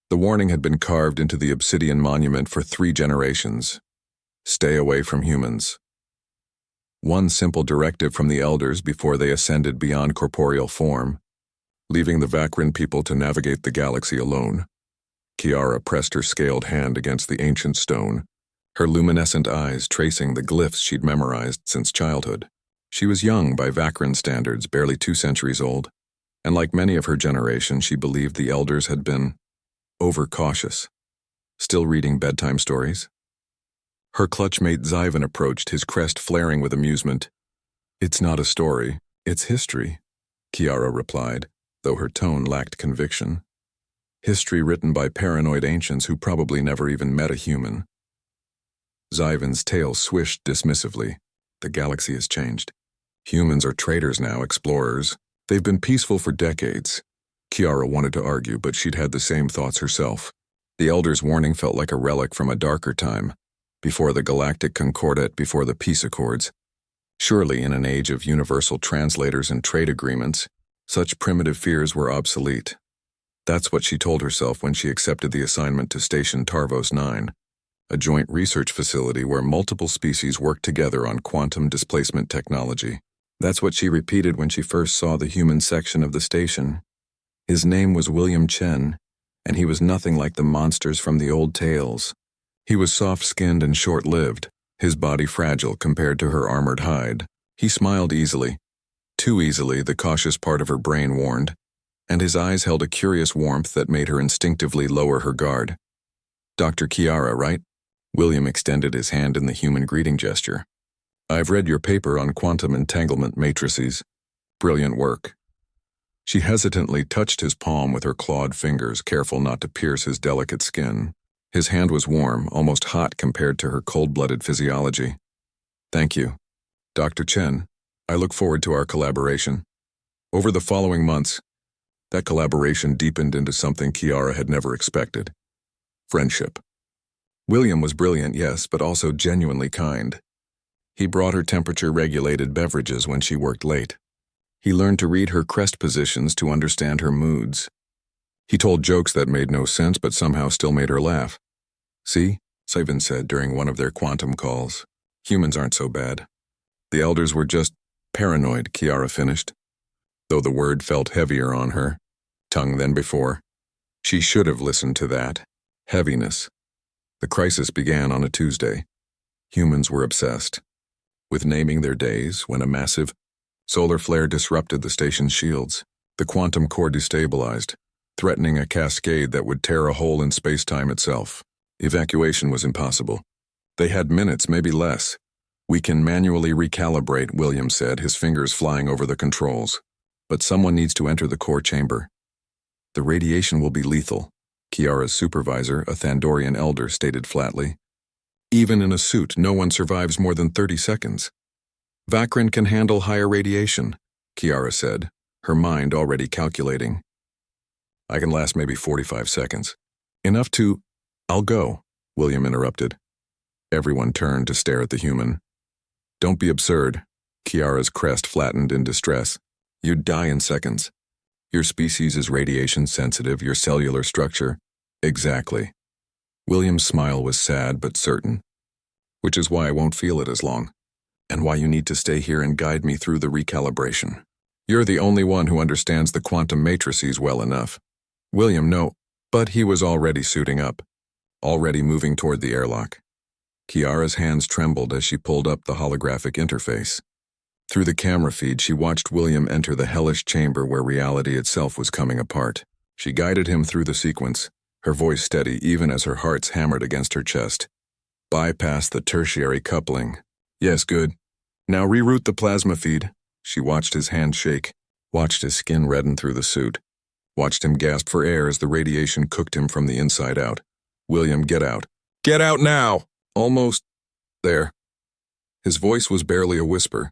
The warning had been carved into the obsidian monument for 3 generations. Stay away from humans. One simple directive from the elders before they ascended beyond corporeal form, leaving the Vakrin people to navigate the galaxy alone. Kiara pressed her scaled hand against the ancient stone, her luminescent eyes tracing the glyphs she'd memorized since childhood. She was young by Vakrin standards, barely 2 centuries old, and like many of her generation, she believed the elders had been overcautious. Still reading bedtime stories? Her clutchmate Zyvan approached, his crest flaring with amusement. "It's not a story, it's history," Kiara replied, though her tone lacked conviction. "History written by paranoid ancients who probably never even met a human." Zyvan's tail swished dismissively. "The galaxy has changed. Humans are traders now, explorers. They've been peaceful for decades." Kiara wanted to argue, but she'd had the same thoughts herself. The Elder's warning felt like a relic from a darker time, before the Galactic Concordat, before the peace accords. Surely, in an age of universal translators and trade agreements, such primitive fears were obsolete. That's what she told herself when she accepted the assignment to Station Tarvos 9, a joint research facility where multiple species work together on quantum displacement technology. That's what she repeated when she first saw the human section of the station. His name was William Chen, and he was nothing like the monsters from the old tales. He was soft-skinned and short-lived, his body fragile compared to her armored hide. He smiled easily. Too easily, the cautious part of her brain warned, and his eyes held a curious warmth that made her instinctively lower her guard. "Dr. Kiara, right?" William extended his hand in the human greeting gesture. "I've read your paper on quantum entanglement matrices. Brilliant work." She hesitantly touched his palm with her clawed fingers, careful not to pierce his delicate skin. His hand was warm, almost hot compared to her cold-blooded physiology. "Thank you, Dr. Chen. I look forward to our collaboration." Over the following months, that collaboration deepened into something Kiara had never expected. Friendship. William was brilliant, yes, but also genuinely kind. He brought her temperature-regulated beverages when she worked late. He learned to read her crest positions to understand her moods. He told jokes that made no sense but somehow still made her laugh. "See," Zyvan said during one of their quantum calls, "humans aren't so bad. The elders were just paranoid," Kiara finished, though the word felt heavier on her tongue than before. She should have listened to that. Heaviness. The crisis began on a Tuesday. Humans were obsessed with naming their days when a massive solar flare disrupted the station's shields. The quantum core destabilized, threatening a cascade that would tear a hole in space-time itself. Evacuation was impossible. They had minutes, maybe less. "We can manually recalibrate," William said, his fingers flying over the controls. "But someone needs to enter the core chamber." "The radiation will be lethal," Kiara's supervisor, a Thandorian elder, stated flatly. "Even in a suit, no one survives more than 30 seconds. Vakrin can handle higher radiation," Kiara said, her mind already calculating. "I can last maybe 45 seconds. Enough to—" "I'll go," William interrupted. Everyone turned to stare at the human. "Don't be absurd." Kiara's crest flattened in distress. "You'd die in seconds. Your species is radiation sensitive, your cellular structure—" "Exactly." William's smile was sad but certain. "Which is why I won't feel it as long, and why you need to stay here and guide me through the recalibration. You're the only one who understands the quantum matrices well enough." William, no, but he was already suiting up, already moving toward the airlock. Kiara's hands trembled as she pulled up the holographic interface. Through the camera feed, she watched William enter the hellish chamber where reality itself was coming apart. She guided him through the sequence, her voice steady even as her hearts hammered against her chest. "Bypass the tertiary coupling. Yes, good. Now reroute the plasma feed." She watched his hand shake, watched his skin redden through the suit, watched him gasp for air as the radiation cooked him from the inside out. "William, get out. Get out now!" "Almost there." His voice was barely a whisper.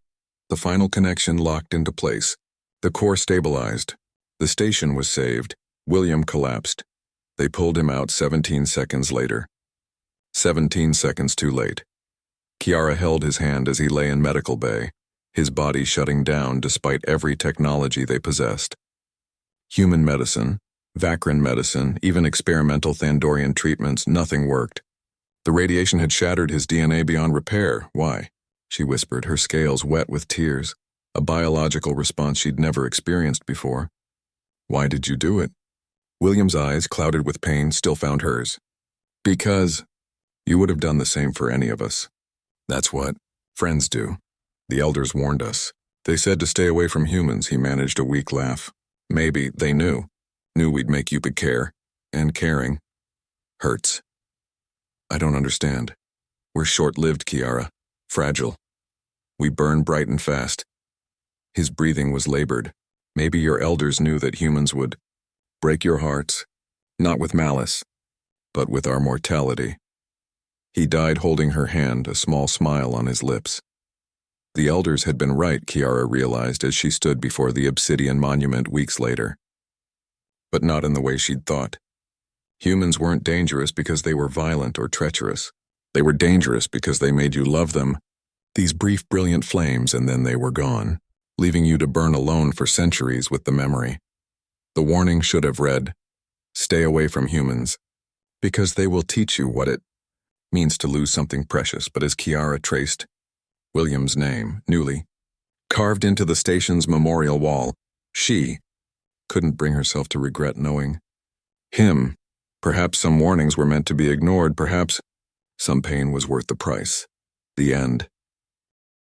The final connection locked into place. The core stabilized. The station was saved. William collapsed. They pulled him out 17 seconds later. 17 seconds too late. Kiara held his hand as he lay in medical bay, his body shutting down despite every technology they possessed. Human medicine, Vacrin medicine, even experimental Thandorian treatments, nothing worked. The radiation had shattered his DNA beyond repair. Why? She whispered, her scales wet with tears, a biological response she'd never experienced before. Why did you do it? William's eyes, clouded with pain, still found hers. Because you would have done the same for any of us. That's what friends do. The elders warned us. They said to stay away from humans. He managed a weak laugh. Maybe they knew we'd make you care, and caring hurts. I don't understand. We're short-lived, Kiara. Fragile. We burn bright and fast. His breathing was labored. Maybe your elders knew that humans would break your hearts, not with malice, but with our mortality. He died holding her hand, a small smile on his lips. The elders had been right, Kiara realized as she stood before the obsidian monument weeks later. But not in the way she'd thought. Humans weren't dangerous because they were violent or treacherous. They were dangerous because they made you love them. These brief, brilliant flames, and then they were gone, leaving you to burn alone for centuries with the memory. The warning should have read, "Stay away from humans, because they will teach you what it means to lose something precious." But as Kiara traced William's name, newly carved into the station's memorial wall, she couldn't bring herself to regret knowing him. Perhaps some warnings were meant to be ignored, perhaps some pain was worth the price. The end.